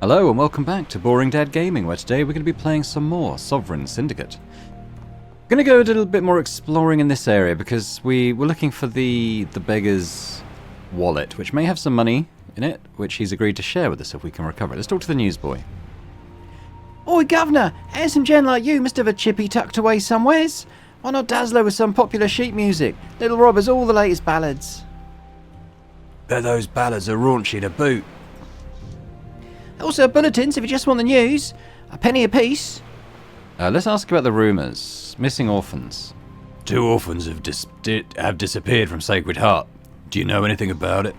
Hello and welcome back to Boring Dad Gaming, where today we're going to be playing some more Sovereign Syndicate. I'm going to go a little bit more exploring in this area because we were looking for the beggar's wallet, which may have some money in it, which he's agreed to share with us if we can recover it. Let's talk to the newsboy. Oi, Governor! Handsome gen like you must have a chippy tucked away somewheres. Why not dazzle her with some popular sheet music? Little Rob all the latest ballads. Bet those ballads are raunchy to boot. Also bulletins if you just want the news. A penny apiece. Let's ask about the rumours. Missing orphans. 2 orphans have disappeared from Sacred Heart. Do you know anything about it?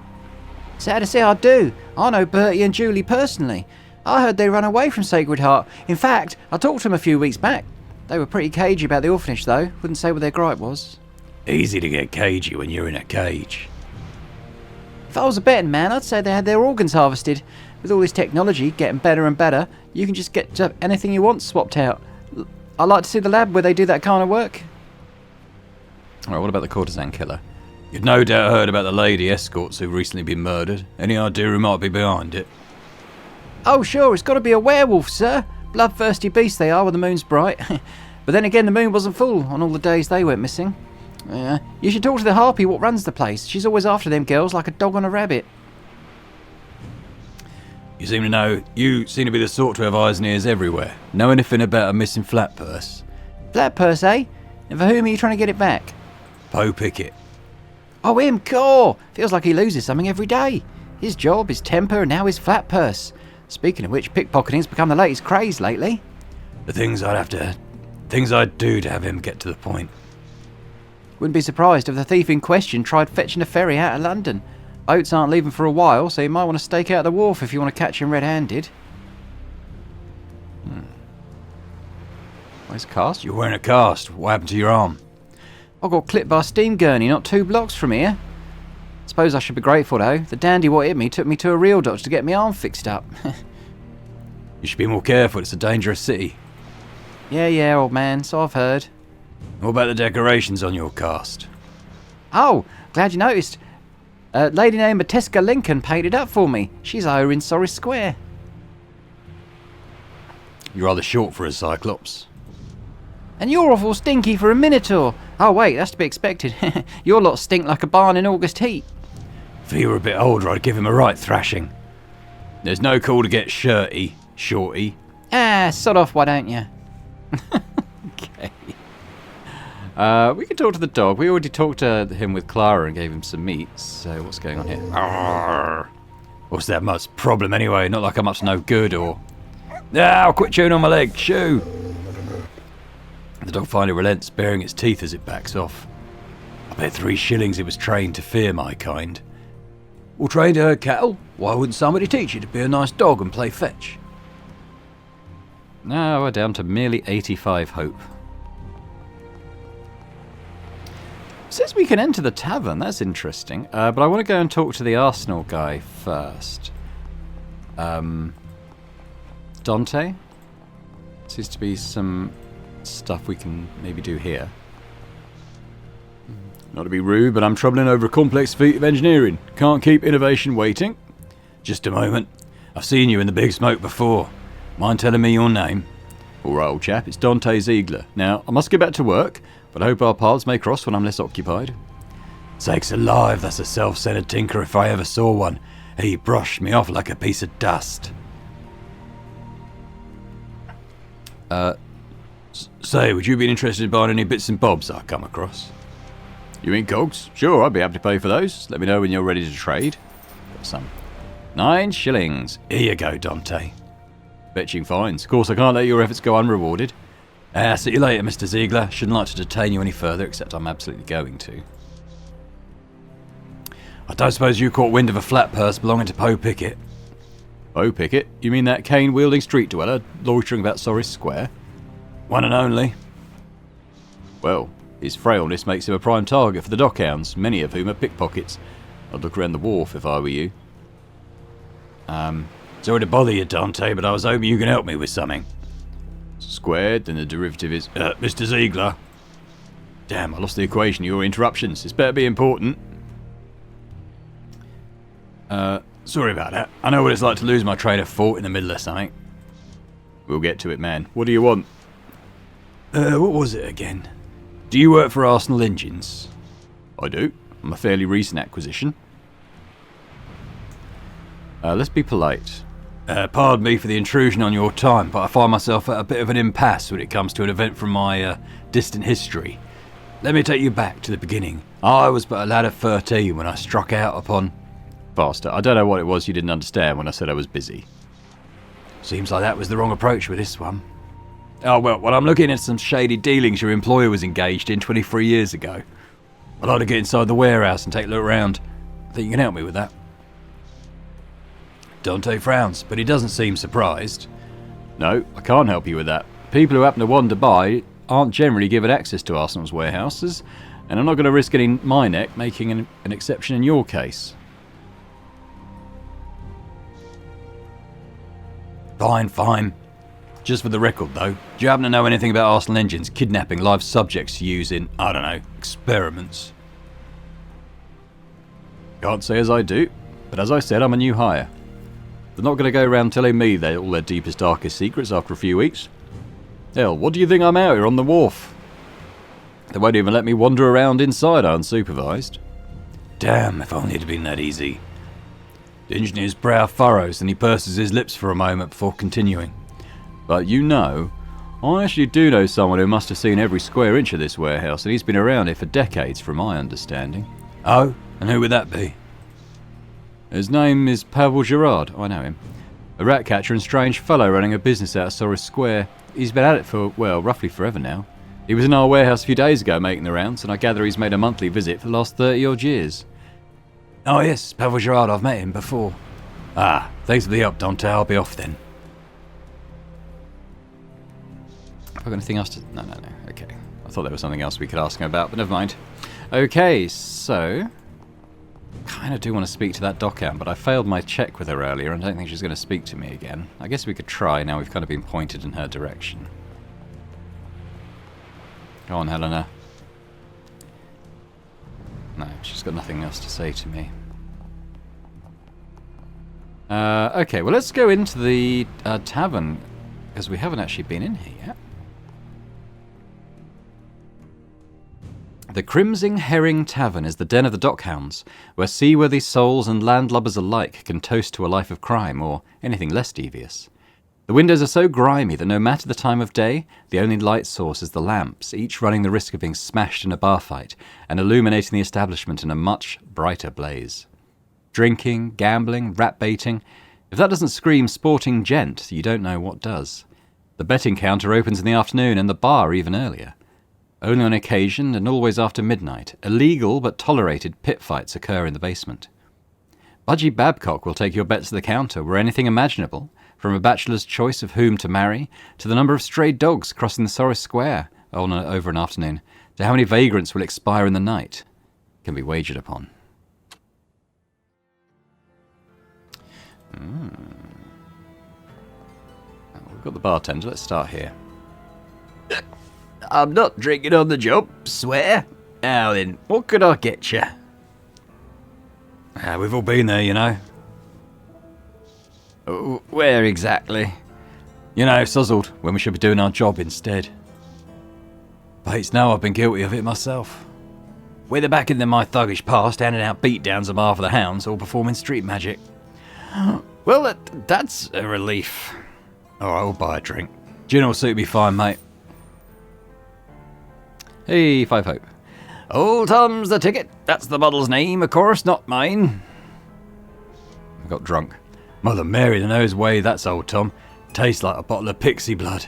Sad to say I do. I know Bertie and Julie personally. I heard they ran away from Sacred Heart. In fact, I talked to them a few weeks back. They were pretty cagey about the orphanage though. Wouldn't say what their gripe was. Easy to get cagey when you're in a cage. If I was a betting man, I'd say they had their organs harvested. With all this technology getting better and better, you can just get anything you want swapped out. I'd like to see the lab where they do that kind of work. Alright, what about the courtesan killer? You'd no doubt heard about the lady escorts who've recently been murdered. Any idea who might be behind it? Oh sure, it's got to be a werewolf, sir. Bloodthirsty beasts they are when the moon's bright. But then again, the moon wasn't full on all the days they went missing. You should talk to the harpy what runs the place. She's always after them girls like a dog on a rabbit. You seem to be the sort to have eyes and ears everywhere. Know anything about a missing flat purse? Flat purse, eh? And for whom are you trying to get it back? Poe Pickett. Oh, him, caw! Feels like he loses something every day. His job, his temper, and now his flat purse. Speaking of which, pickpocketing's become the latest craze lately. The things I'd do to have him get to the point. Wouldn't be surprised if the thief in question tried fetching a ferry out of London. Boats aren't leaving for a while, so you might want to stake out the wharf if you want to catch him red-handed. Where's cast? You're wearing a cast. What happened to your arm? I got clipped by a steam gurney not 2 blocks from here. Suppose I should be grateful though. The dandy what hit me took me to a real doctor to get my arm fixed up. You should be more careful. It's a dangerous city. Yeah, old man. So I've heard. What about the decorations on your cast? Oh, glad you noticed. A lady named Atticus Lincoln painted up for me. She's over in Sorry Square. You're rather short for a Cyclops. And you're awful stinky for a minotaur. Oh wait, that's to be expected. Your lot stink like a barn in August heat. If he were a bit older, I'd give him a right thrashing. There's no call to get shirty, shorty. Sod off, why don't you? Okay. We can talk to the dog. We already talked to him with Clara and gave him some meat. So what's going on here? Arrgh. What's that much problem anyway? Not like I'm up to no good or... I'll quit chewing on my leg. Shoo! The dog finally relents, baring its teeth as it backs off. I bet 3 shillings it was trained to fear my kind. Well, trained to herd cattle? Why wouldn't somebody teach you to be a nice dog and play fetch? Now we're down to merely 85 hope. Says we can enter the tavern, that's interesting. But I want to go and talk to the Arsenal guy first. Dante? Seems to be some stuff we can maybe do here. Not to be rude, but I'm troubling over a complex feat of engineering. Can't keep innovation waiting. Just a moment. I've seen you in the big smoke before. Mind telling me your name? Alright, old chap, it's Dante Ziegler. Now, I must get back to work, but I hope our paths may cross when I'm less occupied. Sakes alive, that's a self-centered tinker if I ever saw one. He brushed me off like a piece of dust. Say, would you be interested in buying any bits and bobs I come across? You mean cogs? Sure, I'd be happy to pay for those. Let me know when you're ready to trade. Got some. 9 shillings. Here you go, Dante. Fetching fines. Of course, I can't let your efforts go unrewarded. See you later, Mr. Ziegler. Shouldn't like to detain you any further, except I'm absolutely going to. I don't suppose you caught wind of a flat purse belonging to Poe Pickett? Poe Pickett? You mean that cane-wielding street dweller loitering about Sorry Square? One and only. Well, his frailness makes him a prime target for the dockhounds, many of whom are pickpockets. I'd look around the wharf if I were you. Sorry to bother you, Dante, but I was hoping you can help me with something. Squared, then the derivative is... Mr. Ziegler. Damn, I lost the equation of your interruptions. This better be important. Sorry about that. I know what it's like to lose my train of thought in the middle of something. We'll get to it, man. What do you want? What was it again? Do you work for Arsenal Engines? I do. I'm a fairly recent acquisition. Let's be polite. Pardon me for the intrusion on your time, but I find myself at a bit of an impasse when it comes to an event from my distant history. Let me take you back to the beginning. I was but a lad of 13 when I struck out upon... Faster. I don't know what it was you didn't understand when I said I was busy. Seems like that was the wrong approach with this one. Oh, well, I'm looking at some shady dealings your employer was engaged in 23 years ago. I'd like to get inside the warehouse and take a look around. I think you can help me with that. Dante frowns, but he doesn't seem surprised. No, I can't help you with that. People who happen to wander by aren't generally given access to Arsenal's warehouses, and I'm not going to risk getting my neck making an exception in your case. Fine. Just for the record, though, do you happen to know anything about Arsenal Engines kidnapping live subjects to use in, I don't know, experiments? Can't say as I do, but as I said, I'm a new hire. They're not going to go around telling me all their deepest, darkest secrets after a few weeks. Hell, what do you think I'm out here on the wharf? They won't even let me wander around inside unsupervised. Damn, if only it had been that easy. The engineer's brow furrows and he purses his lips for a moment before continuing. But you know, I actually do know someone who must have seen every square inch of this warehouse, and he's been around here for decades from my understanding. Oh, and who would that be? His name is Pavel Gerard. I know him. A rat catcher and strange fellow running a business out of Sorris Square. He's been at it for, well, roughly forever now. He was in our warehouse a few days ago making the rounds, and I gather he's made a monthly visit for the last 30-odd years. Oh yes, Pavel Gerard, I've met him before. Ah, thanks for the help, Dante. I'll be off then. Have I got anything else to... No. Okay. I thought there was something else we could ask him about, but never mind. Okay, so... kind of do want to speak to that dockhand, but I failed my check with her earlier and I don't think she's going to speak to me again. I guess we could try now we've kind of been pointed in her direction. Go on, Helena. No, she's got nothing else to say to me. Okay, well let's go into the tavern, because we haven't actually been in here yet. The Crimson Herring Tavern is the den of the dockhounds, where seaworthy souls and landlubbers alike can toast to a life of crime, or anything less devious. The windows are so grimy that no matter the time of day, the only light source is the lamps, each running the risk of being smashed in a bar fight, and illuminating the establishment in a much brighter blaze. Drinking, gambling, rat-baiting. If that doesn't scream sporting gent, you don't know what does. The betting counter opens in the afternoon, and the bar even earlier. Only on occasion, and always after midnight, illegal but tolerated pit fights occur in the basement. Budgie Babcock will take your bets to the counter where anything imaginable, from a bachelor's choice of whom to marry, to the number of stray dogs crossing the Sorris Square over an afternoon, to how many vagrants will expire in the night, can be wagered upon. We've got the bartender. Let's start here. I'm not drinking on the job, swear. Now then, what could I get you? We've all been there, you know. Where exactly? You know, Suzzled, when we should be doing our job instead. Bates know I've been guilty of it myself. Whether back in my thuggish past, handing out beatdowns on behalf of the hounds, or performing street magic. Well, that's a relief. Alright, we'll buy a drink. Gin will suit me fine, mate. Hey, Five Hope. Old Tom's the ticket. That's the bottle's name, of course, not mine. I got drunk. Mother Mary, the nose way, that's old Tom. Tastes like a bottle of pixie blood.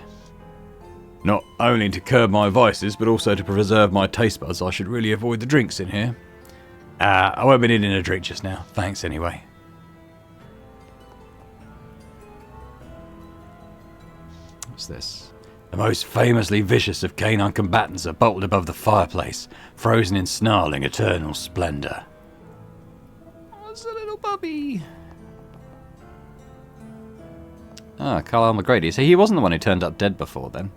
Not only to curb my vices, but also to preserve my taste buds, I should really avoid the drinks in here. I won't be needing a drink just now. Thanks anyway. What's this? The most famously vicious of canine combatants are bolted above the fireplace, frozen in snarling eternal splendour. Oh, it's a little puppy. Ah, Carlisle McGrady. So he wasn't the one who turned up dead before then.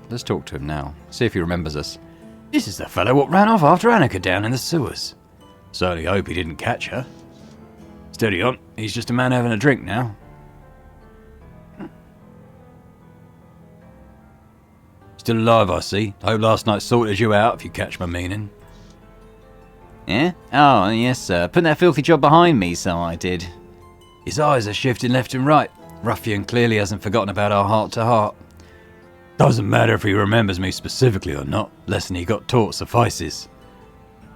Let's talk to him now. See if he remembers us. This is the fellow what ran off after Annika down in the sewers. Certainly hope he didn't catch her. Steady on, he's just a man having a drink now. Still alive, I see. Hope last night sorted you out, if you catch my meaning. Yeah? Oh, yes, sir. Put that filthy job behind me, so I did. His eyes are shifting left and right. Ruffian clearly hasn't forgotten about our heart-to-heart. Doesn't matter if he remembers me specifically or not. Lesson he got taught suffices.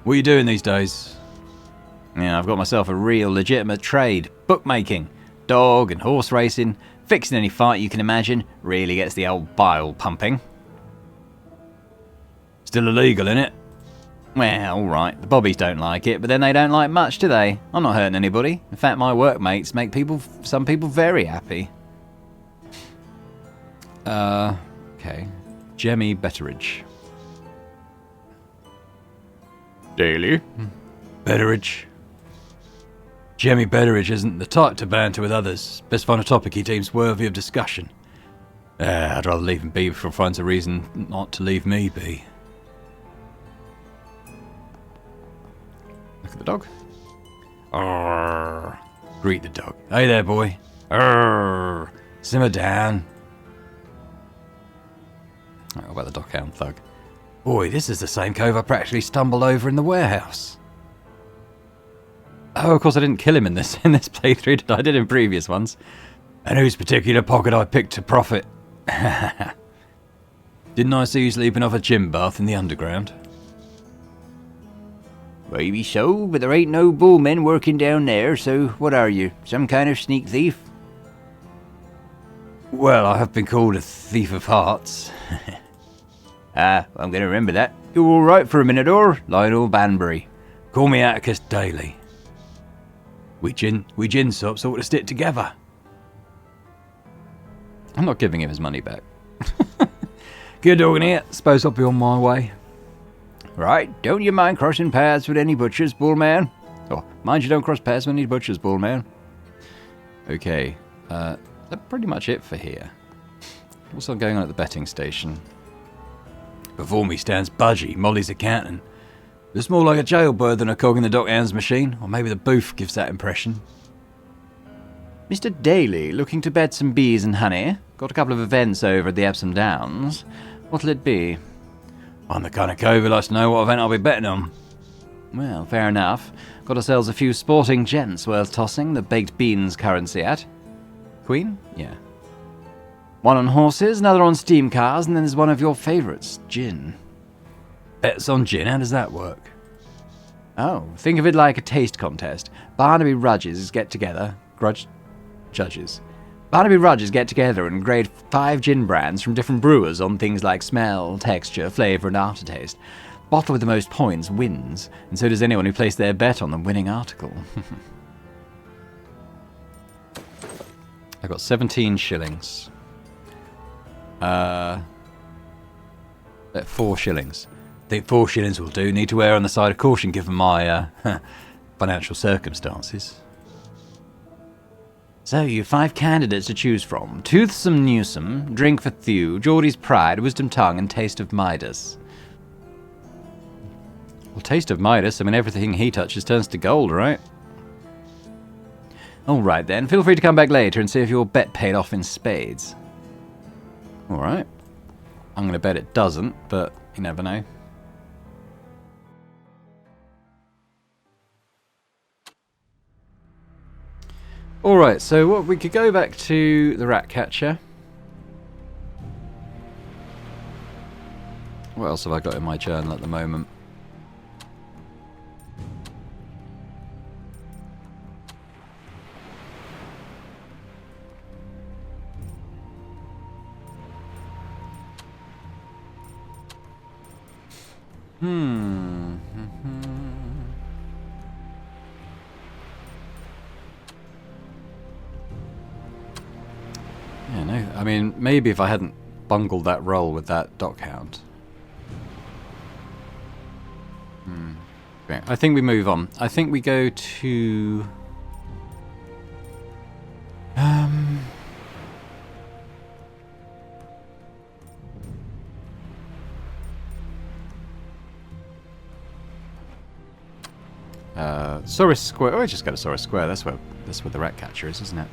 What are you doing these days? Yeah, I've got myself a real legitimate trade. Bookmaking. Dog and horse racing. Fixing any fight you can imagine. Really gets the old bile pumping. Still illegal, innit? Well, alright. The bobbies don't like it, but then they don't like much, do they? I'm not hurting anybody. In fact, my workmates make some people very happy. Okay. Jemmy Betteridge. Daley? Betteridge. Jemmy Betteridge isn't the type to banter with others. Best find a topic he deems worthy of discussion. I'd rather leave him be before he finds a reason not to leave me be. Look at the dog. Arrgh. Greet the dog. Hey there, boy. Arrgh. Simmer down. What about the dockhound thug? Boy, this is the same cove I practically stumbled over in the warehouse. Oh, of course I didn't kill him in this playthrough. I did in previous ones. And whose particular pocket I picked to profit. Didn't I see you sleeping off a gym bath in the underground? Maybe so, but there ain't no bullmen working down there, so what are you? Some kind of sneak thief? Well, I have been called a thief of hearts. I'm going to remember that. You're all right for a minotaur, Lionel Banbury. Call me Atticus Daley. We gin sops ought to stick together. I'm not giving him his money back. Good dog in here. Suppose I'll be on my way. Right, don't you mind crossing paths with any butchers, bullman? Oh, mind you don't cross paths with any butchers, bullman. Okay, that's pretty much it for here. What's going on at the betting station? Before me stands Budgie, Molly's accountant. Looks more like a jailbird than a cog in the dockhand's machine, or maybe the booth gives that impression. Mr. Daley, looking to bet some bees and honey? Got a couple of events over at the Epsom Downs. What'll it be? I'm the kind of cove who likes to know what event I'll be betting on. Well, fair enough. Got ourselves a few sporting gents worth tossing the baked beans currency at. Queen? Yeah. One on horses, another on steam cars, and then there's one of your favourites, gin. Bets on gin, how does that work? Oh, think of it like a taste contest. Barnaby Rudges get together. Barnaby Rudges get together and grade 5 gin brands from different brewers on things like smell, texture, flavour, and aftertaste. Bottle with the most points wins, and so does anyone who placed their bet on the winning article. I've got 17 shillings. 4 shillings. I think 4 shillings will do. Need to err on the side of caution given my financial circumstances. So, you've 5 candidates to choose from. Toothsome Newsome, Drink for Thew, Geordie's Pride, Wisdom Tongue, and Taste of Midas. Well, Taste of Midas, I mean, everything he touches turns to gold, right? Alright then, feel free to come back later and see if your bet paid off in spades. Alright. I'm going to bet it doesn't, but you never know. Alright, so what we could go back to the rat catcher. What else have I got in my journal at the moment? Yeah, no. I mean, maybe if I hadn't bungled that roll with that dockhound. Okay, I think we move on. I think we go to... Saurus Square. Oh, I just got a Saurus Square. That's where the rat catcher is, isn't it?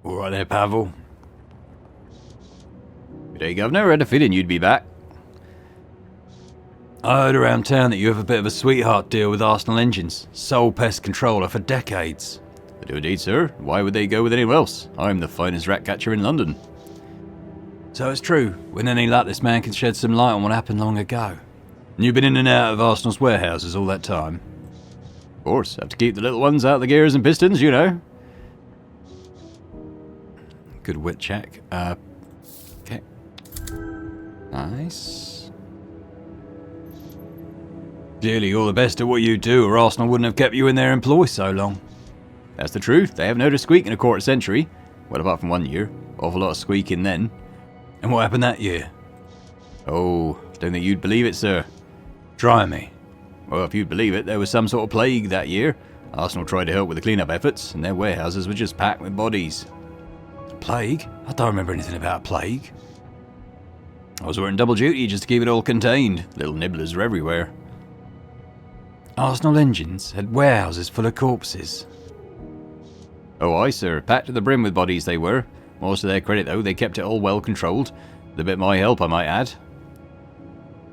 All right there, Pavel. Good day, Governor. I had a feeling you'd be back. I heard around town that you have a bit of a sweetheart deal with Arsenal Engines, sole pest controller for decades. I do indeed, sir. Why would they go with anyone else? I'm the finest rat catcher in London. So it's true. With any luck, this man can shed some light on what happened long ago. And you've been in and out of Arsenal's warehouses all that time? Of course. Have to keep the little ones out of the gears and pistons, you know. Good wit check. Okay. Nice. Clearly you're the best at what you do, or Arsenal wouldn't have kept you in their employ so long. That's the truth. They haven't heard a squeak in a quarter century. Well, apart from 1 year. Awful lot of squeaking then. And what happened that year? Oh, don't think you'd believe it, sir. Try me. Well, if you'd believe it, there was some sort of plague that year. Arsenal tried to help with the clean-up efforts, and their warehouses were just packed with bodies. Plague? I don't remember anything about a plague. I was working double duty just to keep it all contained. Little nibblers were everywhere. Arsenal Engines had warehouses full of corpses. Oh aye, sir. Packed to the brim with bodies they were. Most to their credit, though, they kept it all well controlled. With a bit of my help, I might add.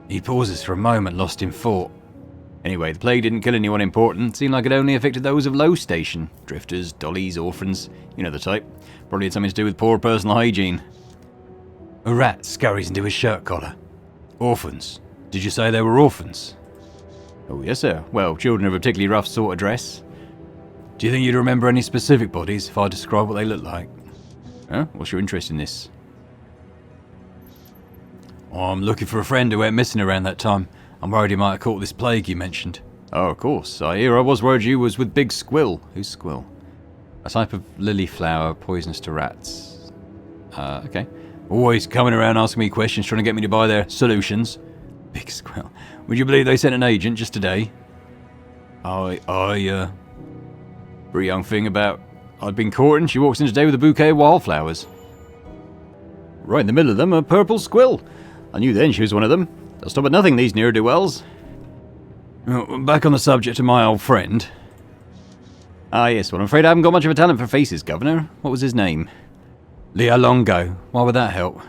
He pauses for a moment, lost in thought. Anyway, the plague didn't kill anyone important. It seemed like it only affected those of low station. Drifters, dollies, orphans. You know the type. Probably had something to do with poor personal hygiene. A rat scurries into his shirt collar. Orphans? Did you say they were orphans? Oh, yes, sir. Well, children of a particularly rough sort of dress. Do you think you'd remember any specific bodies if I describe what they look like? Huh? What's your interest in this? I'm looking for a friend who went missing around that time. I'm worried he might have caught this plague you mentioned. Oh, of course. I hear I was worried you was with Big Squill. Who's Squill? A type of lily flower, poisonous to rats. Okay. Always coming around asking me questions, trying to get me to buy their solutions. Big Squill. Would you believe they sent an agent just today? Pretty young thing about... I'd been courting. She walks in today with a bouquet of wildflowers. Right in the middle of them, a purple squill. I knew then she was one of them. They'll stop at nothing, these ne'er-do-wells. Back on the subject of my old friend. Ah, yes, well, I'm afraid I haven't got much of a talent for faces, Governor. What was his name? Leo Longo. Why would that help?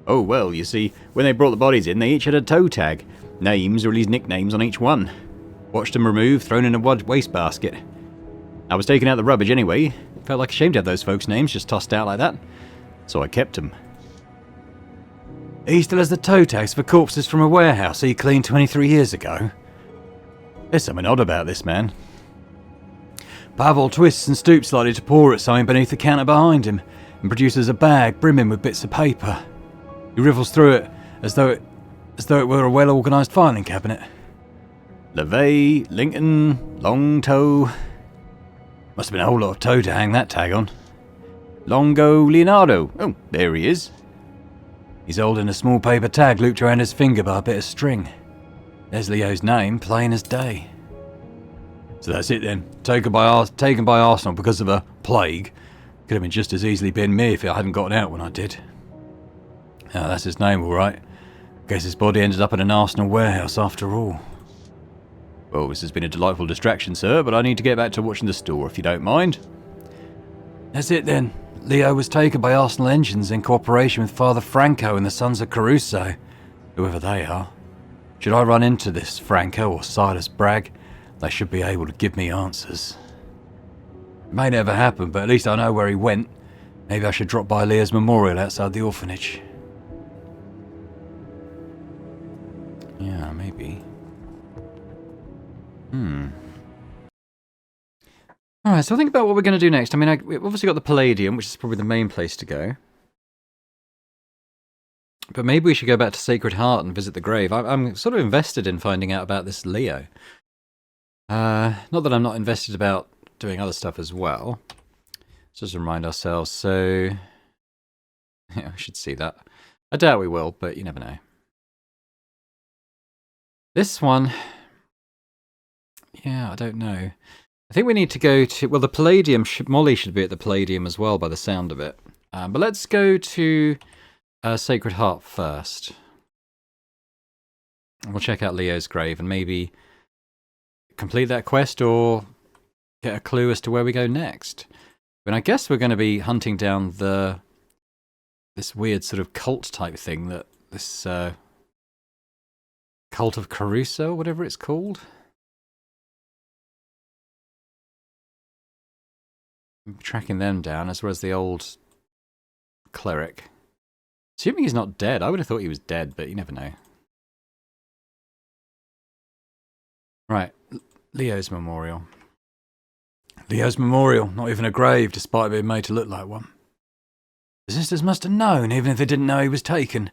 Oh, well, you see, when they brought the bodies in, they each had a toe tag. Names, or at least nicknames, on each one. Watched them removed, thrown in a wastebasket. I was taking out the rubbish anyway. Felt like a shame to have those folks' names just tossed out like that. So I kept them. He still has the toe tags for corpses from a warehouse he cleaned 23 years ago. There's something odd about this man. Pavel twists and stoops slightly to paw at something beneath the counter behind him and produces a bag brimming with bits of paper. He riffles through it as though it were a well-organised filing cabinet. LeVay, Lincoln, Long Toe. Must have been a whole lot of toe to hang that tag on. Longo Leonardo. Oh, there he is. He's holding a small paper tag looped around his finger by a bit of string. There's Leo's name, plain as day. So that's it then. Taken by Arsenal because of a plague. Could have been just as easily been me if it hadn't gotten out when I did. Now that's his name, all right. Guess his body ended up in an Arsenal warehouse after all. Well, this has been a delightful distraction, sir, but I need to get back to watching the store, if you don't mind. That's it then. Leo was taken by Arsenal Engines in cooperation with Father Franco and the Sons of Caruso, whoever they are. Should I run into this Franco or Silas Bragg, they should be able to give me answers. It may never happen, but at least I know where he went. Maybe I should drop by Leo's memorial outside the orphanage. Yeah, maybe. Alright, so think about what we're going to do next. I mean, we've obviously got the Palladium, which is probably the main place to go. But maybe we should go back to Sacred Heart and visit the grave. I'm sort of invested in finding out about this Leo. Not that I'm not invested about doing other stuff as well. Let's just remind ourselves, so... Yeah, we should see that. I doubt we will, but you never know. This one... Yeah, I don't know. I think we need to go to... Well, the Palladium... Molly should be at the Palladium as well by the sound of it. But let's go to Sacred Heart first. We'll check out Leo's grave and maybe complete that quest or get a clue as to where we go next. But I guess we're going to be hunting down this weird sort of cult type thing that this Cult of Caruso, whatever it's called. I'm tracking them down as well as the old cleric. Assuming he's not dead. I would have thought he was dead, but you never know. Right, Leo's memorial. Leo's memorial, not even a grave, despite being made to look like one. The sisters must have known, even if they didn't know he was taken.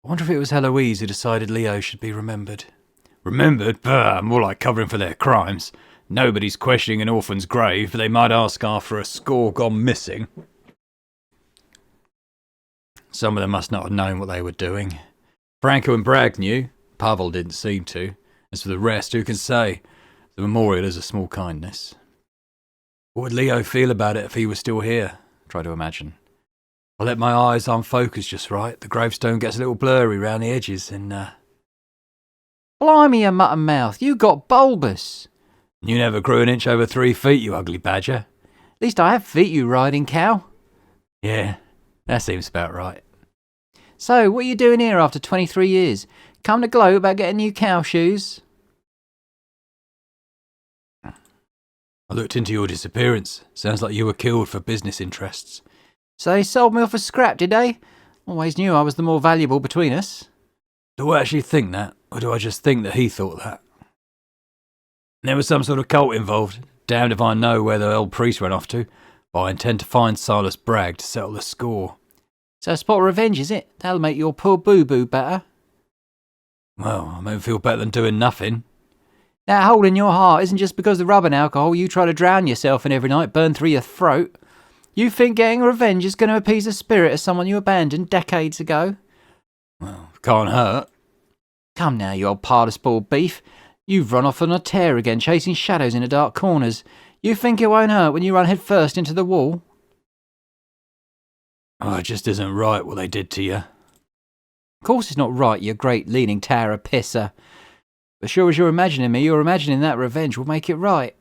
I wonder if it was Heloise who decided Leo should be remembered. Remembered? Bah, more like covering for their crimes. Nobody's questioning an orphan's grave, but they might ask after a score gone missing. Some of them must not have known what they were doing. Franco and Bragg knew. Pavel didn't seem to. As for the rest, who can say? The memorial is a small kindness. What would Leo feel about it if he was still here? Try to imagine. I let my eyes unfocus just right. The gravestone gets a little blurry round the edges and, Blimey, you mutton mouth, you got bulbous. You never grew an inch over 3 feet, you ugly badger. At least I have feet, you riding cow. Yeah, that seems about right. So, what are you doing here after 23 years? Come to gloat about getting new cow shoes? I looked into your disappearance. Sounds like you were killed for business interests. So they sold me off for scrap, did they? Always knew I was the more valuable between us. Do I actually think that, or do I just think that he thought that? There was some sort of cult involved. Damned if I know where the old priest went off to, but I intend to find Silas Bragg to settle the score. So a spot of revenge, is it? That'll make your poor boo-boo better. Well, I may feel better than doing nothing. That hole in your heart isn't just because the rubbing alcohol you try to drown yourself in every night burn through your throat. You think getting revenge is going to appease the spirit of someone you abandoned decades ago? Well, can't hurt. Come now, you old pardus-bald beef. You've run off on a tear again, chasing shadows in the dark corners. You think it won't hurt when you run head first into the wall? Oh, it just isn't right what they did to you. Of course it's not right, you great leaning tower of pisser. But sure as you're imagining me, you're imagining that revenge will make it right.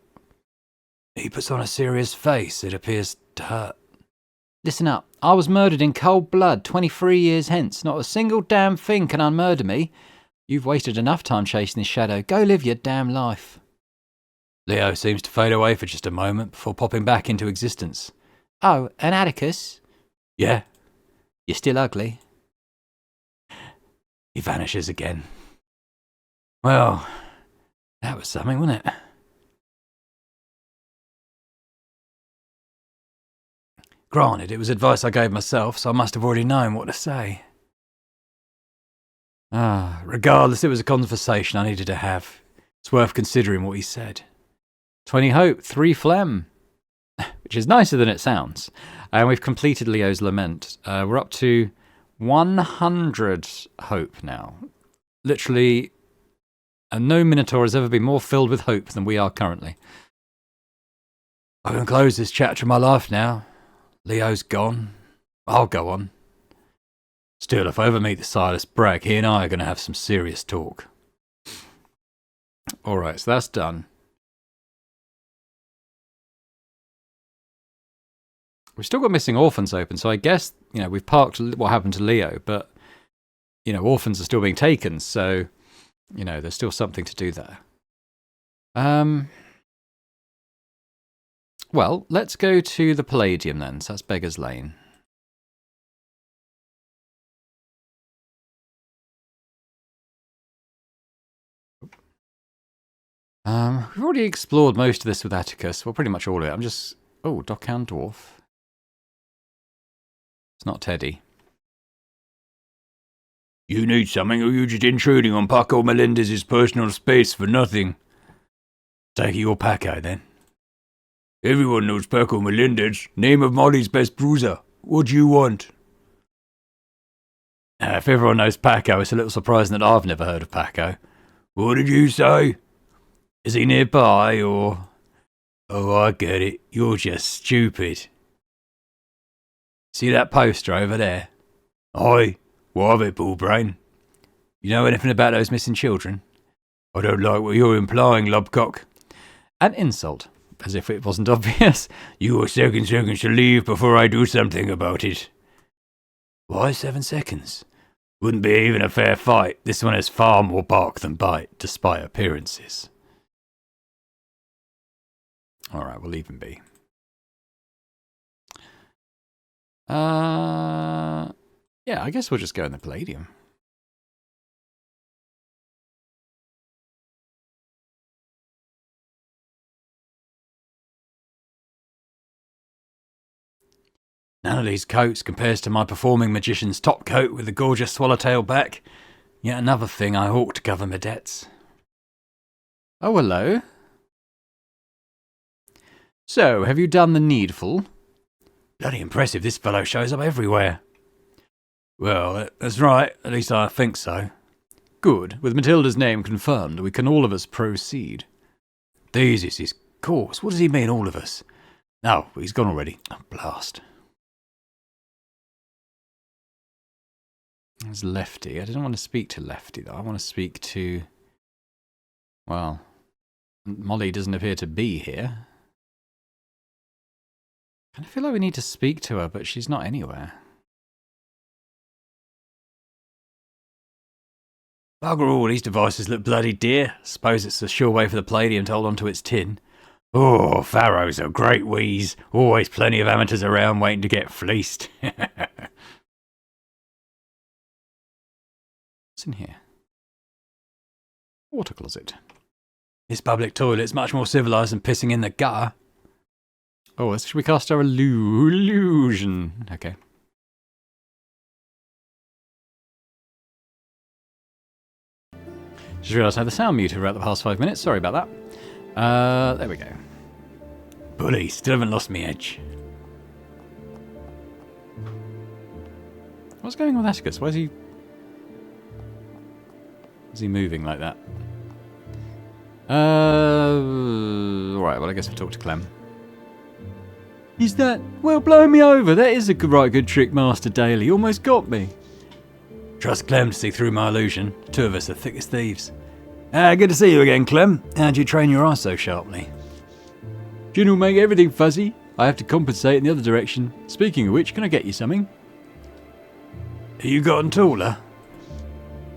He puts on a serious face. It appears to hurt. Listen up. I was murdered in cold blood 23 years hence. Not a single damn thing can unmurder me. You've wasted enough time chasing this shadow. Go live your damn life. Leo seems to fade away for just a moment before popping back into existence. Oh, and Atticus? Yeah? You're still ugly. He vanishes again. Well, that was something, wasn't it? Granted, it was advice I gave myself, so I must have already known what to say. Regardless, it was a conversation I needed to have. It's worth considering what he said. 20 hope, 3 phlegm. Which is nicer than it sounds. And we've completed Leo's lament. We're up to 100 hope now. Literally, no minotaur has ever been more filled with hope than we are currently. I can close this chapter of my life now. Leo's gone. I'll go on. Still, if I ever meet the Silas Bragg, he and I are going to have some serious talk. Alright, so that's done. We've still got missing orphans open, so I guess, we've parked what happened to Leo, but, orphans are still being taken, so, there's still something to do there. Well, let's go to the Palladium then, so that's Beggar's Lane. We've already explored most of this with Atticus, well, pretty much all of it. I'm just... Oh, Dockhound Dwarf. It's not Teddy. You need something, or you just intruding on Paco Melendez's personal space for nothing? Take your Paco, then. Everyone knows Paco Melendez, name of Molly's best bruiser. What do you want? If everyone knows Paco, it's a little surprising that I've never heard of Paco. What did you say? Is he nearby, or... Oh, I get it. You're just stupid. See that poster over there? Aye. What of it, Bullbrain? You know anything about those missing children? I don't like what you're implying, Lobcock. An insult, as if it wasn't obvious. You have 7 seconds to leave before I do something about it. Why 7 seconds? Wouldn't be even a fair fight. This one has far more bark than bite, despite appearances. Alright, we'll leave him be. Yeah, I guess we'll just go in the Palladium. None of these coats compares to my performing magician's top coat with the gorgeous swallowtail back. Yet another thing I ought to cover my debts. Oh, hello. So, have you done the needful? Bloody impressive, this fellow shows up everywhere. Well, that's right, at least I think so. Good, with Matilda's name confirmed, we can all of us proceed. These is his course, what does he mean, all of us? No, he's gone already. Oh, blast. There's Lefty. I didn't want to speak to Lefty, though. I want to speak to... Well, Molly doesn't appear to be here. I kind of feel like we need to speak to her, but she's not anywhere. Bugger all, these devices look bloody dear. Suppose it's a sure way for the Palladium to hold onto its tin. Oh, Pharaoh's a great wheeze. Always plenty of amateurs around waiting to get fleeced. What's in here? Water closet. This public toilet's much more civilised than pissing in the gutter. Oh, should we cast our illusion? Okay. Just realised I had the sound muted for about the past 5 minutes. Sorry about that. There we go. Bully, still haven't lost me edge. What's going on with Atticus? Why is he... Is he moving like that? Alright, well I guess we'll talk to Clem. Is that... Well, blow me over. That is a right good trick, Master Daley. You almost got me. Trust Clem to see through my illusion. The two of us are thick as thieves. Good to see you again, Clem. How'd you train your eye so sharply? Gin will make everything fuzzy. I have to compensate in the other direction. Speaking of which, can I get you something? Have you gotten taller?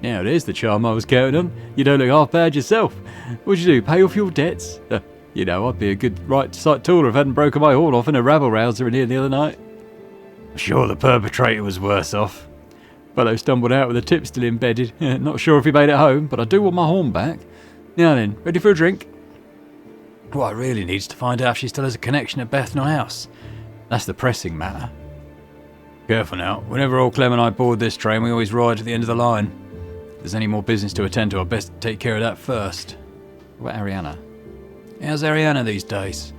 Now there's the charm I was counting on. You don't look half bad yourself. What'd you do, pay off your debts? You know, I'd be a good right sight taller if I hadn't broken my horn off in a rabble-rouser in here the other night. I'm sure the perpetrator was worse off. Fellow stumbled out with the tip still embedded. Not sure if he made it home, but I do want my horn back. Now then, ready for a drink? What I really need is to find out if she still has a connection at Bethnal House. That's the pressing matter. Careful now. Whenever old Clem and I board this train, we always ride to the end of the line. If there's any more business to attend to, I'd best take care of that first. What about Ariana? How's Ariana these days?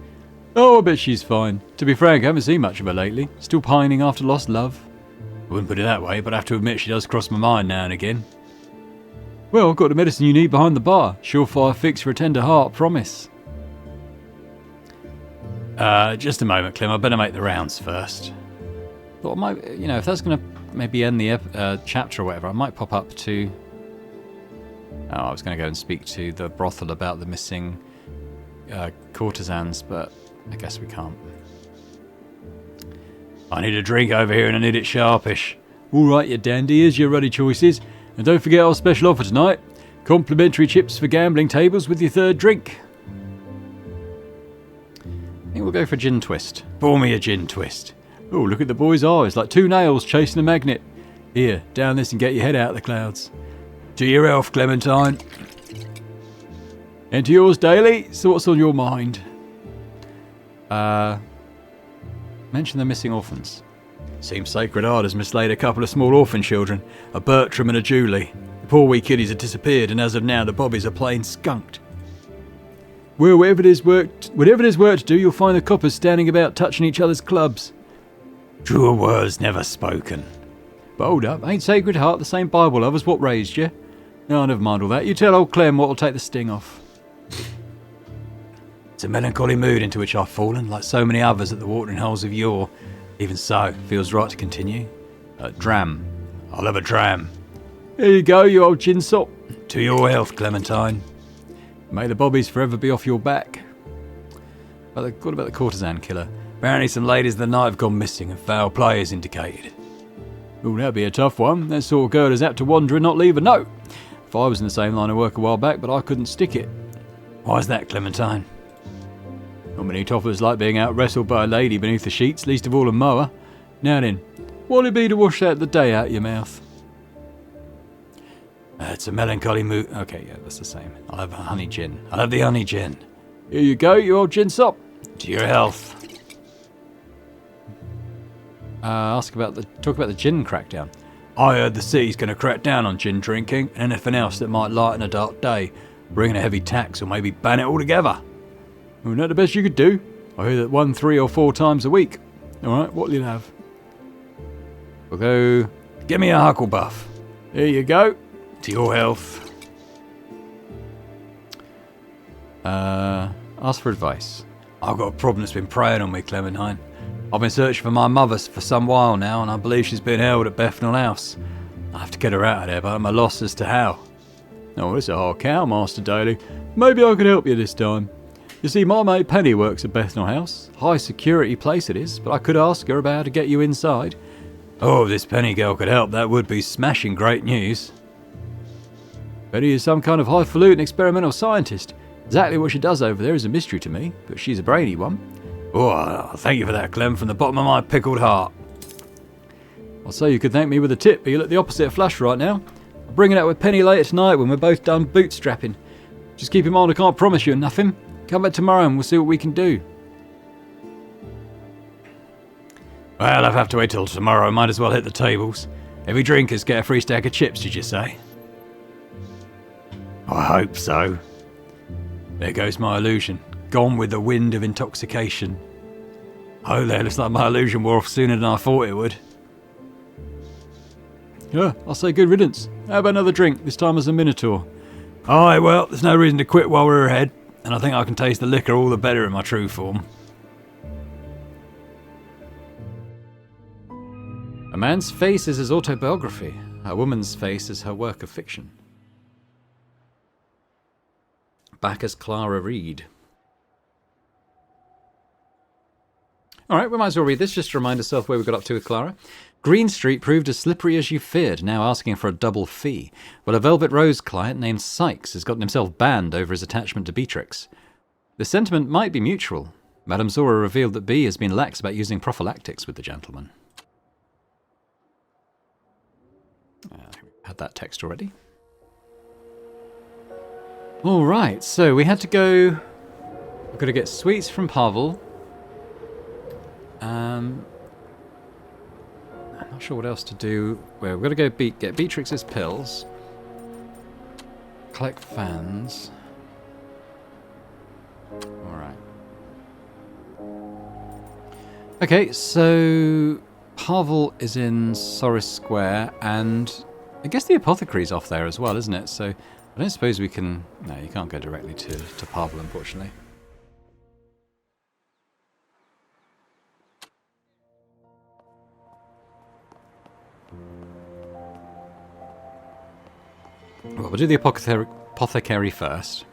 Oh, I bet she's fine. To be frank, I haven't seen much of her lately. Still pining after lost love. I wouldn't put it that way, but I have to admit she does cross my mind now and again. Well, I've got the medicine you need behind the bar. Surefire fix for a tender heart, promise. Just a moment, Clem. I better make the rounds first. Thought I might, you know, if that's going to maybe end the chapter or whatever, I might pop up to... Oh, I was going to go and speak to the brothel about the missing courtesans, but I guess we can't. I need a drink over here and I need it sharpish. All right, you dandy, here's your ruddy choices. And don't forget our special offer tonight. Complimentary chips for gambling tables with your third drink. I think we'll go for a gin twist. Pour me a gin twist. Oh, look at the boy's eyes, like two nails chasing a magnet. Here, down this and get your head out of the clouds. To your health, Clementine. And to yours, Daley. So what's on your mind? Mention the missing orphans. Seems Sacred Heart has mislaid a couple of small orphan children, a Bertram and a Julie. The poor wee kiddies have disappeared, and as of now, the bobbies are plain skunked. Well, whatever there's work to do, you'll find the coppers standing about touching each other's clubs. Truer words never spoken. But hold up, ain't Sacred Heart the same Bible lovers what raised you? No, never mind all that. You tell old Clem what will take the sting off. It's a melancholy mood into which I've fallen, like so many others at the watering holes of yore. Even so, feels right to continue. Dram. I'll have a dram. Here you go, you old gin sop. To your health, Clementine. May the bobbies forever be off your back. What about the courtesan killer? Apparently some ladies of the night have gone missing and foul play is indicated. Oh, that'd be a tough one. That sort of girl is apt to wander and not leave a note. If I was in the same line of work a while back, but I couldn't stick it. Why's that, Clementine? Not many toffers like being out wrestled by a lady beneath the sheets, least of all a mower. Now then, what'll it be to wash out the day out of your mouth? It's a melancholy mood. Okay, yeah, that's the same. I'll have a honey gin. I'll have the honey gin. Here you go, you old gin sop. To your health. Talk about the gin crackdown. I heard the city's going to crack down on gin drinking and anything else that might lighten a dark day, bringing a heavy tax or maybe ban it altogether. Well, not the best you could do. I hear that 1, 3 or 4 times a week. Alright, what'll you have? We'll go... Give me a Hucklebuff. Here you go. To your health. Ask for advice. I've got a problem that's been preying on me, Clementine. I've been searching for my mother for some while now, and I believe she's been held at Bethnal House. I have to get her out of there, but I'm at a loss as to how. Oh, it's a hard cow, Master Daley. Maybe I could help you this time. You see, my mate Penny works at Bethnal House. High security place it is, but I could ask her about how to get you inside. Oh, if this Penny girl could help, that would be smashing great news. Penny is some kind of highfalutin experimental scientist. Exactly what she does over there is a mystery to me, but she's a brainy one. Oh, thank you for that, Clem, from the bottom of my pickled heart. I'll say you could thank me with a tip, but you look the opposite of flush right now. I'll bring it out with Penny later tonight when we're both done bootstrapping. Just keep in mind I can't promise you nothing. Come back tomorrow and we'll see what we can do. Well, I'll have to wait till tomorrow. Might as well hit the tables. Every drinkers get a free stack of chips, did you say? I hope so. There goes my illusion. Gone with the wind of intoxication. Oh, there, looks like my illusion wore off sooner than I thought it would. Yeah, I'll say good riddance. How about another drink, this time as a minotaur? Aye, well, there's no reason to quit while we're ahead, and I think I can taste the liquor all the better in my true form. A man's face is his autobiography. A woman's face is her work of fiction. Back as Clara Reed. Alright, we might as well read this just to remind ourselves where we got up to with Clara. Green Street proved as slippery as you feared, now asking for a double fee. Well, a Velvet Rose client named Sykes has gotten himself banned over his attachment to Beatrix. The sentiment might be mutual. Madame Zora revealed that B has been lax about using prophylactics with the gentleman. Had that text already. Alright, so we had to go... We've got to get sweets from Pavel. I'm not sure what else to do. Well, we've got to go get Beatrix's pills. Collect fans. Alright. Okay, so... Pavel is in Soris Square, and I guess the apothecary's off there as well, isn't it? So I don't suppose we can... No, you can't go directly to Pavel, unfortunately. Well, we'll do the apothecary first.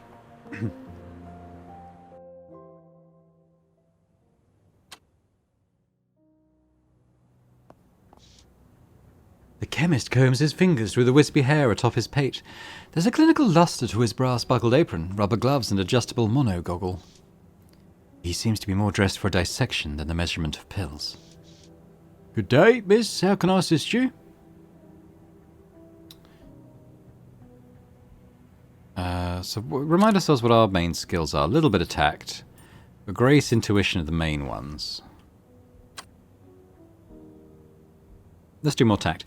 The chemist combs his fingers through the wispy hair atop his pate. There's a clinical lustre to his brass-buckled apron, rubber gloves and adjustable mono-goggle. He seems to be more dressed for a dissection than the measurement of pills. Good day, miss. How can I assist you? So remind ourselves what our main skills are. A little bit of tact. But grace, intuition are the main ones. Let's do more tact.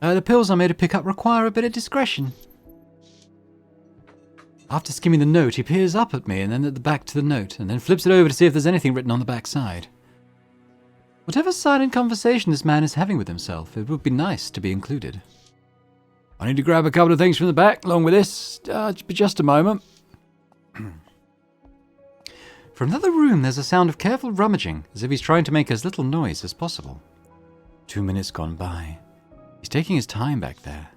The pills I made to pick up require a bit of discretion. After skimming the note, he peers up at me and then at the back to the note, and then flips it over to see if there's anything written on the back side. Whatever silent conversation this man is having with himself, it would be nice to be included. I need to grab a couple of things from the back, along with this. Just a moment. From another room, there's a sound of careful rummaging, as if he's trying to make as little noise as possible. 2 minutes gone by. He's taking his time back there.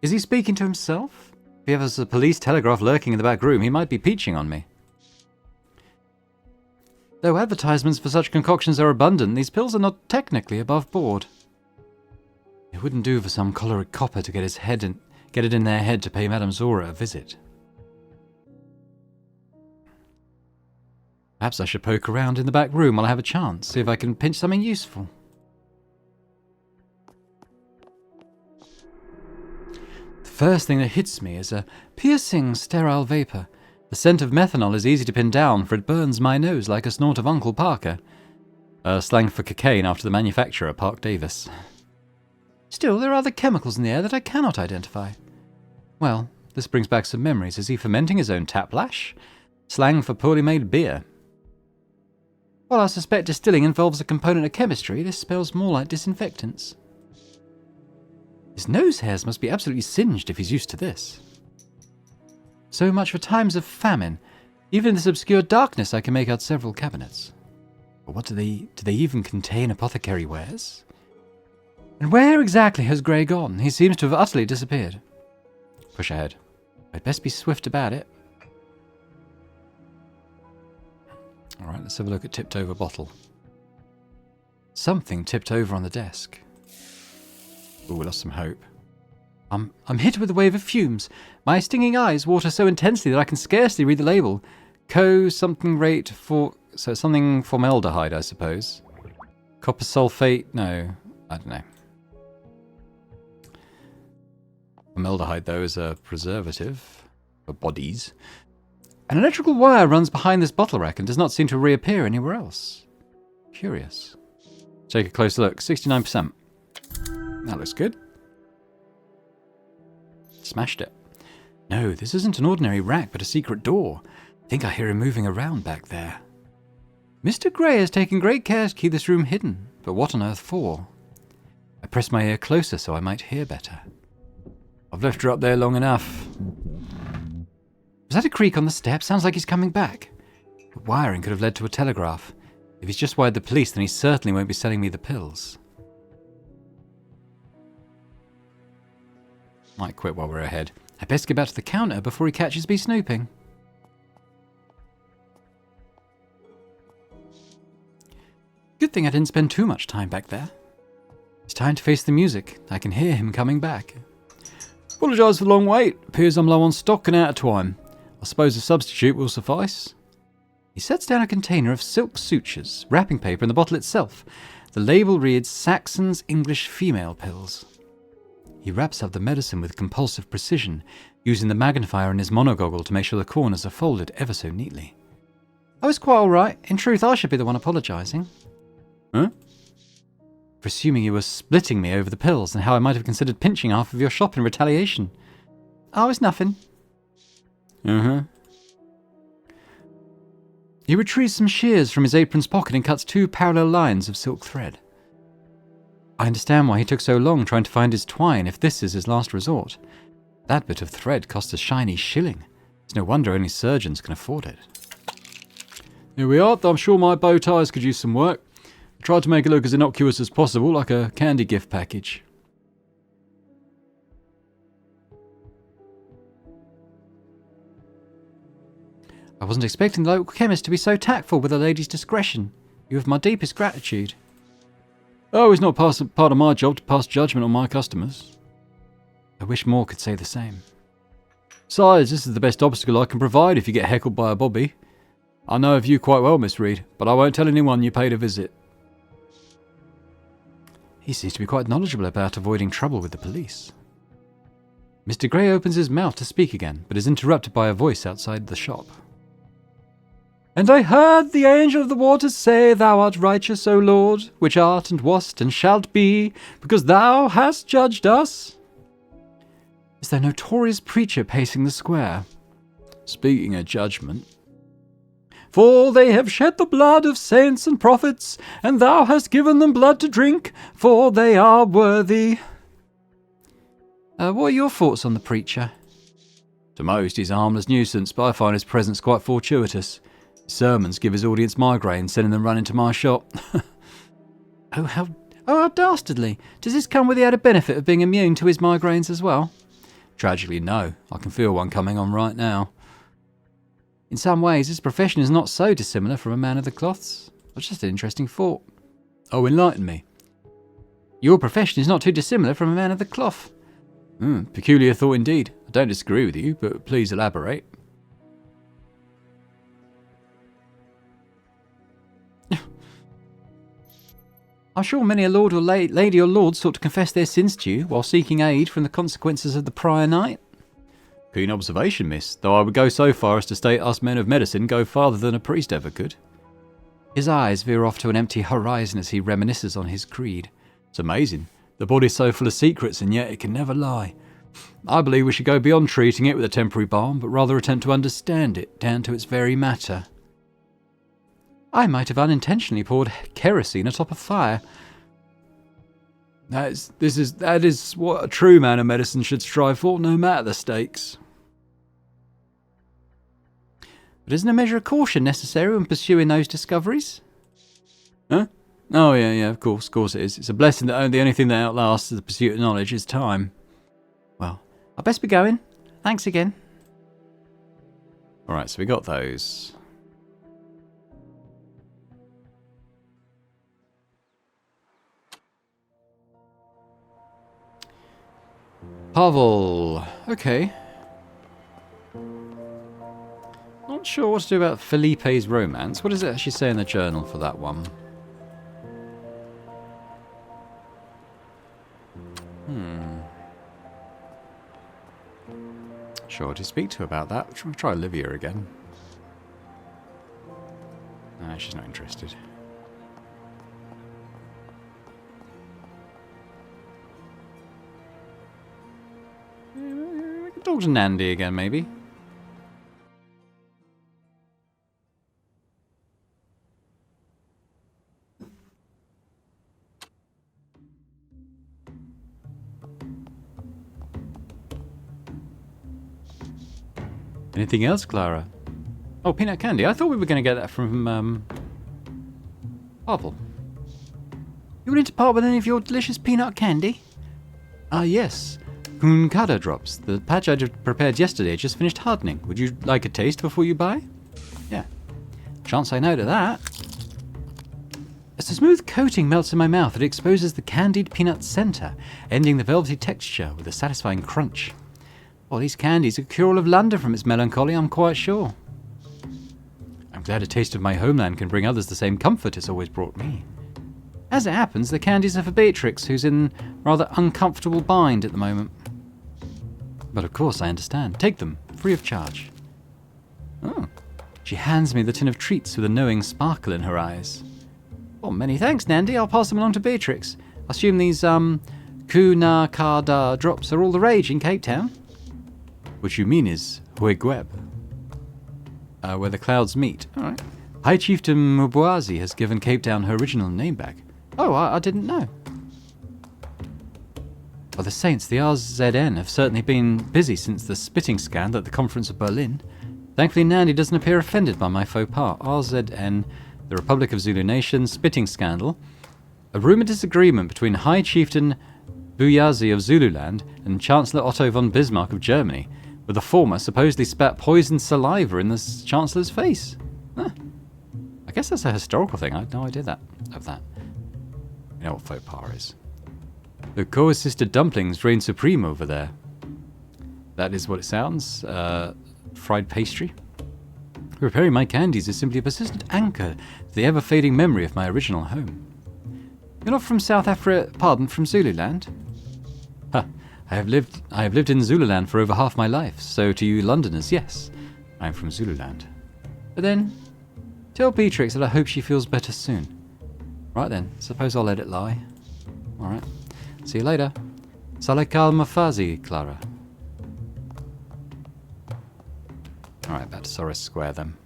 Is he speaking to himself? If he has a police telegraph lurking in the back room, he might be peaching on me. Though advertisements for such concoctions are abundant, these pills are not technically above board. It wouldn't do for some choleric copper to get it in their head to pay Madame Zora a visit. Perhaps I should poke around in the back room while I have a chance, see if I can pinch something useful. The first thing that hits me is a piercing, sterile vapour. The scent of methanol is easy to pin down, for it burns my nose like a snort of Uncle Parker. Slang for cocaine after the manufacturer, Park Davis. Still, there are other chemicals in the air that I cannot identify. Well, this brings back some memories. Is he fermenting his own taplash? Slang for poorly made beer. While I suspect distilling involves a component of chemistry, this smells more like disinfectants. His nose hairs must be absolutely singed if he's used to this. So much for times of famine. Even in this obscure darkness I can make out several cabinets. But what do they even contain apothecary wares? And where exactly has Grey gone? He seems to have utterly disappeared. Push ahead. I'd best be swift about it. Alright, let's have a look at tipped over bottle. Something tipped over on the desk. Ooh, we lost some hope. I'm hit with a wave of fumes. My stinging eyes water so intensely that I can scarcely read the label. Something rate for... So something formaldehyde, I suppose. Copper sulfate? No, I don't know. Formaldehyde, though, is a preservative for bodies. An electrical wire runs behind this bottle rack and does not seem to reappear anywhere else. Curious. Take a close look. 69%. That looks good. Smashed it. No, this isn't an ordinary rack, but a secret door. I think I hear him moving around back there. Mr. Grey has taken great care to keep this room hidden, but what on earth for? I press my ear closer so I might hear better. I've left her up there long enough. Was that a creak on the steps? Sounds like he's coming back. The wiring could have led to a telegraph. If he's just wired the police, then he certainly won't be selling me the pills. Might quit while we're ahead. I'd best get back to the counter before he catches me snooping. Good thing I didn't spend too much time back there. It's time to face the music. I can hear him coming back. Apologise for the long wait. Appears I'm low on stock and out of time. I suppose a substitute will suffice. He sets down a container of silk sutures, wrapping paper, and the bottle itself. The label reads Saxon's English Female Pills. He wraps up the medicine with compulsive precision, using the magnifier in his monogoggle to make sure the corners are folded ever so neatly. I was quite all right. In truth, I should be the one apologising. Huh? For assuming you were splitting me over the pills and how I might have considered pinching half of your shop in retaliation. Oh, it's nothing. Uh-huh. He retrieves some shears from his apron's pocket and cuts 2 parallel lines of silk thread. I understand why he took so long trying to find his twine if this is his last resort. That bit of thread cost a shiny shilling. It's no wonder only surgeons can afford it. Here we are. I'm sure my bow ties could use some work. I tried to make it look as innocuous as possible, like a candy gift package. I wasn't expecting the local chemist to be so tactful with a lady's discretion. You have my deepest gratitude. Oh, it's not part of my job to pass judgment on my customers. I wish more could say the same. Besides, this is the best obstacle I can provide if you get heckled by a bobby. I know of you quite well, Miss Reed, but I won't tell anyone you paid a visit. He seems to be quite knowledgeable about avoiding trouble with the police. Mr. Grey opens his mouth to speak again, but is interrupted by a voice outside the shop. And I heard the angel of the waters say, Thou art righteous, O Lord, which art and wast and shalt be, because thou hast judged us. Is their notorious preacher pacing the square? Speaking of judgment. For they have shed the blood of saints and prophets, and thou hast given them blood to drink, for they are worthy. What are your thoughts on the preacher? To most, he's a harmless nuisance, but I find his presence quite fortuitous. His sermons give his audience migraine, sending them running to my shop. How dastardly. Does this come with the added benefit of being immune to his migraines as well? Tragically, no. I can feel one coming on right now. In some ways, his profession is not so dissimilar from a man of the cloths. That's just an interesting thought. Oh, enlighten me. Your profession is not too dissimilar from a man of the cloth. Peculiar thought indeed. I don't disagree with you, but please elaborate. I'm sure many a lord or lady or lord sought to confess their sins to you while seeking aid from the consequences of the prior night. Keen observation, miss, though I would go so far as to state us men of medicine go farther than a priest ever could. His eyes veer off to an empty horizon as he reminisces on his creed. It's amazing. The body's so full of secrets, and yet it can never lie. I believe we should go beyond treating it with a temporary balm, but rather attempt to understand it down to its very matter. I might have unintentionally poured kerosene atop a fire. That is what a true man of medicine should strive for, no matter the stakes. But isn't a measure of caution necessary when pursuing those discoveries? Huh? Oh, yeah, of course it is. It's a blessing that the only thing that outlasts the pursuit of knowledge is time. Well, I'd best be going. Thanks again. Alright, so we got those. Pavel. Okay. Not sure what to do about Felipe's romance. What does it actually say in the journal for that one? Sure to speak to her about that. We'll try Olivia again. Nah, she's not interested. We can talk to Nandi again, maybe. Anything else, Clara? Oh, peanut candy. I thought we were going to get that from, Pavel. You wanted to part with any of your delicious peanut candy? Yes. Kunkada drops. The patch I prepared yesterday just finished hardening. Would you like a taste before you buy? Yeah. Shan't say no to that. As the smooth coating melts in my mouth, it exposes the candied peanut centre, ending the velvety texture with a satisfying crunch. Well, these candies are cure all of London from its melancholy, I'm quite sure. I'm glad a taste of my homeland can bring others the same comfort it's always brought me. As it happens, the candies are for Beatrix, who's in rather uncomfortable bind at the moment. But of course I understand. Take them, free of charge. Oh. She hands me the tin of treats with a knowing sparkle in her eyes. Well, many thanks, Nandi. I'll pass them along to Beatrix. I assume these, Kunakada drops are all the rage in Cape Town? What you mean is Huegweb, where the clouds meet. All right. High Chieftain Mubwazi has given Cape Town her original name back. Oh, I didn't know. Well, the Saints, the RZN, have certainly been busy since the spitting scandal at the Conference of Berlin. Thankfully, Nandi doesn't appear offended by my faux pas. RZN, the Republic of Zulu Nation, spitting scandal. A rumoured disagreement between High Chieftain Buyazi of Zululand and Chancellor Otto von Bismarck of Germany, with the former supposedly spat poisoned saliva in the Chancellor's face. Huh. I guess that's a historical thing. I had no idea of that. You know what faux pas is. The co-assisted dumplings reign supreme over there. That is what it sounds. Fried pastry. Preparing my candies is simply a persistent anchor to the ever-fading memory of my original home. You're not from South Africa, pardon, from Zululand? Huh. I have lived in Zululand for over half my life, so to you Londoners, yes, I'm from Zululand. But then, tell Beatrix that I hope she feels better soon. Right then, suppose I'll let it lie. Alright, see you later. Salakal Mafazi, Clara. Alright, back to Soros Square then.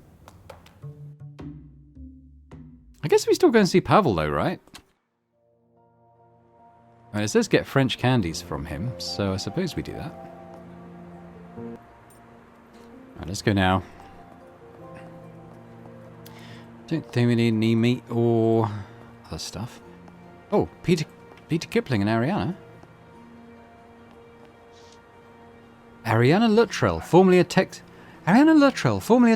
I guess we still go and see Pavel though, right? Well, it says get French candies from him, so I suppose we do that. Alright, let's go now. Don't think we need any meat or other stuff. Oh, Peter Kipling and Ariana. Ariana Luttrell, formerly a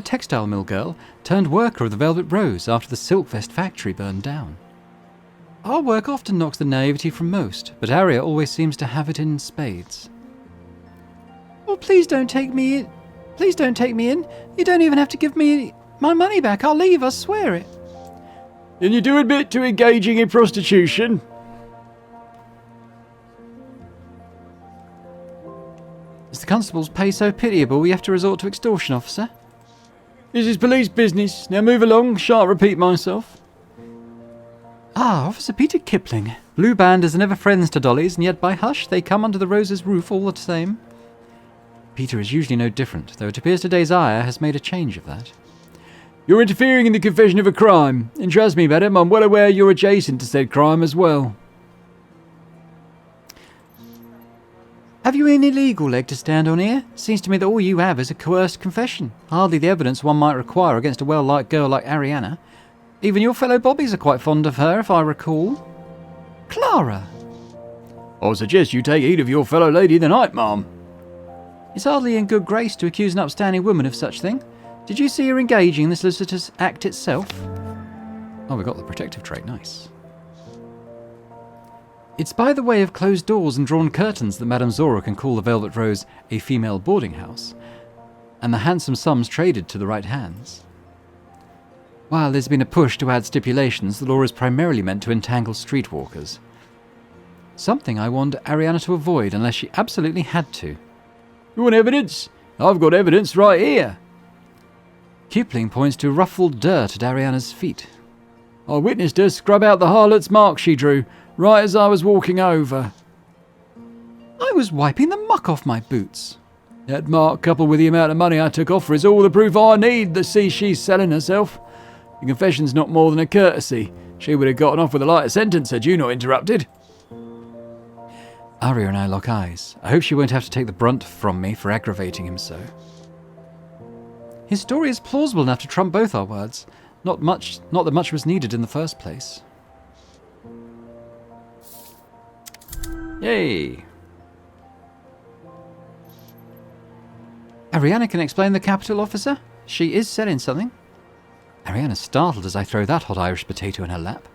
textile mill girl, turned worker of the Velvet Rose after the Silk Vest factory burned down. Our work often knocks the naivety from most, but Aria always seems to have it in spades. Oh, please don't take me in. Please don't take me in. You don't even have to give me my money back. I'll leave, I swear it. Then you do admit to engaging in prostitution? Is the constable's pay so pitiable we have to resort to extortion, officer? This is police business. Now move along. Shan't repeat myself. Ah, Officer Peter Kipling. Blue banders are never friends to dollies, and yet by hush they come under the Rose's roof all the same. Peter is usually no different, though it appears today's ire has made a change of that. You're interfering in the confession of a crime. And trust me, madam, I'm well aware you're adjacent to said crime as well. Have you any legal leg to stand on here? Seems to me that all you have is a coerced confession. Hardly the evidence one might require against a well-liked girl like Ariana. Even your fellow bobbies are quite fond of her, if I recall. Clara! I suggest you take heed of your fellow lady tonight, ma'am. It's hardly in good grace to accuse an upstanding woman of such thing. Did you see her engaging in the solicitor's act itself? Oh, we got the protective trait, nice. It's by the way of closed doors and drawn curtains that Madame Zora can call the Velvet Rose a female boarding house, and the handsome sums traded to the right hands. While there's been a push to add stipulations, the law is primarily meant to entangle streetwalkers. Something I warned Ariana to avoid unless she absolutely had to. You want evidence? I've got evidence right here. Kipling points to ruffled dirt at Ariana's feet. I witnessed her scrub out the harlot's mark she drew, right as I was walking over. I was wiping the muck off my boots. That mark, coupled with the amount of money I took off her, is all the proof I need to see she's selling herself. The confession's not more than a courtesy. She would have gotten off with a lighter sentence had you not interrupted. Aria and I lock eyes. I hope she won't have to take the brunt from me for aggravating him so. His story is plausible enough to trump both our words. Not that much was needed in the first place. Yay! Ariana can explain the capital, officer. She is selling something. Ariana's startled as I throw that hot Irish potato in her lap.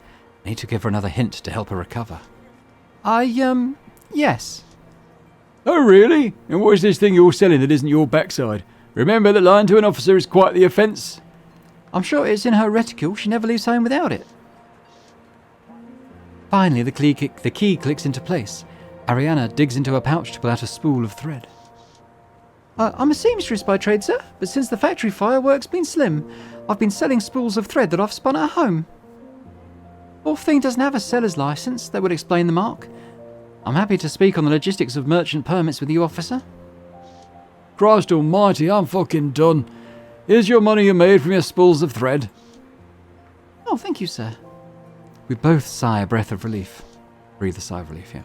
I need to give her another hint to help her recover. Yes. Oh, really? And what is this thing you're selling that isn't your backside? Remember that lying to an officer is quite the offence. I'm sure it's in her reticule. She never leaves home without it. Finally, the key clicks into place. Ariana digs into her pouch to pull out a spool of thread. I'm a seamstress by trade, sir, but since the factory fire, work's been slim. I've been selling spools of thread that I've spun at home. Poor thing doesn't have a seller's license. That would explain the mark. I'm happy to speak on the logistics of merchant permits with you, officer. Christ almighty, I'm fucking done. Here's your money you made from your spools of thread. Oh, thank you, sir. We both sigh a breath of relief. Breathe a sigh of relief, yeah.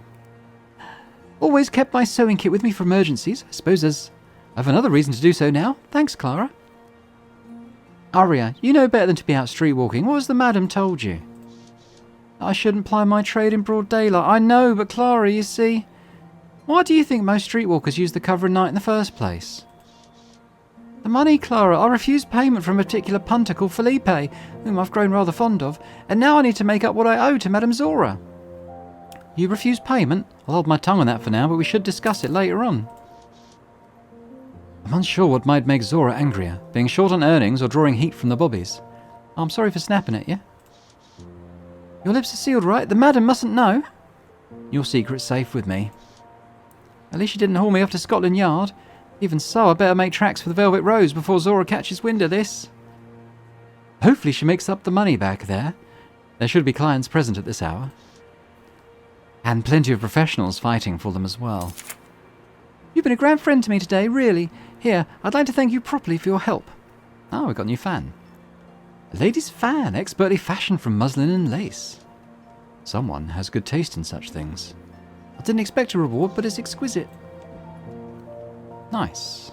Always kept my sewing kit with me for emergencies. I suppose I've another reason to do so now. Thanks, Clara. Aria, you know better than to be out street walking. What has the madam told you? I shouldn't ply my trade in broad daylight. I know, but Clara, you see... Why do you think most streetwalkers use the cover at night in the first place? The money, Clara. I refused payment from a particular punter called Felipe, whom I've grown rather fond of, and now I need to make up what I owe to Madame Zora. You refused payment? I'll hold my tongue on that for now, but we should discuss it later on. I'm unsure what might make Zora angrier, being short on earnings or drawing heat from the bobbies. I'm sorry for snapping at you. Your lips are sealed, right? The madam mustn't know. Your secret's safe with me. At least you didn't haul me off to Scotland Yard. Even so, I better make tracks for the Velvet Rose before Zora catches wind of this. Hopefully she makes up the money back there. There should be clients present at this hour. And plenty of professionals fighting for them as well. You've been a grand friend to me today, really. Here, I'd like to thank you properly for your help. Oh, we've got a new fan. A lady's fan, expertly fashioned from muslin and lace. Someone has good taste in such things. I didn't expect a reward, but it's exquisite. Nice.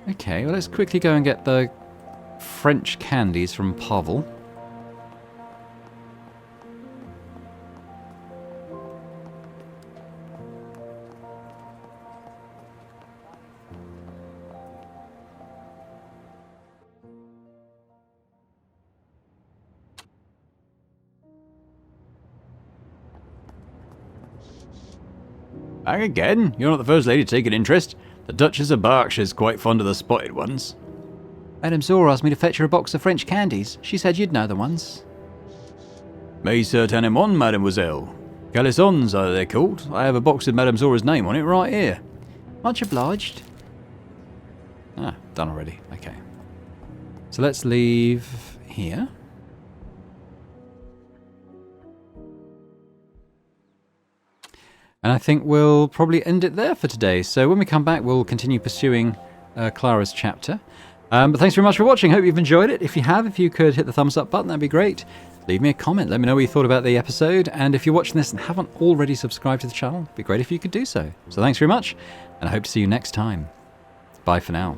Okay, well, let's quickly go and get the French candies from Pavel. Back again? You're not the first lady to take an interest. The Duchess of Berkshire's quite fond of the spotted ones. Madame Zora asked me to fetch her a box of French candies. She said you'd know the ones. Mais certainement, mademoiselle. Calissons are they called. I have a box with Madame Zora's name on it right here. Much obliged. Ah, done already. Okay. So let's leave here. And I think we'll probably end it there for today. So when we come back, we'll continue pursuing Clara's chapter. But thanks very much for watching. Hope you've enjoyed it. If you have, if you could hit the thumbs up button, that'd be great. Leave me a comment. Let me know what you thought about the episode. And if you're watching this and haven't already subscribed to the channel, it'd be great if you could do so. So thanks very much, and I hope to see you next time. Bye for now.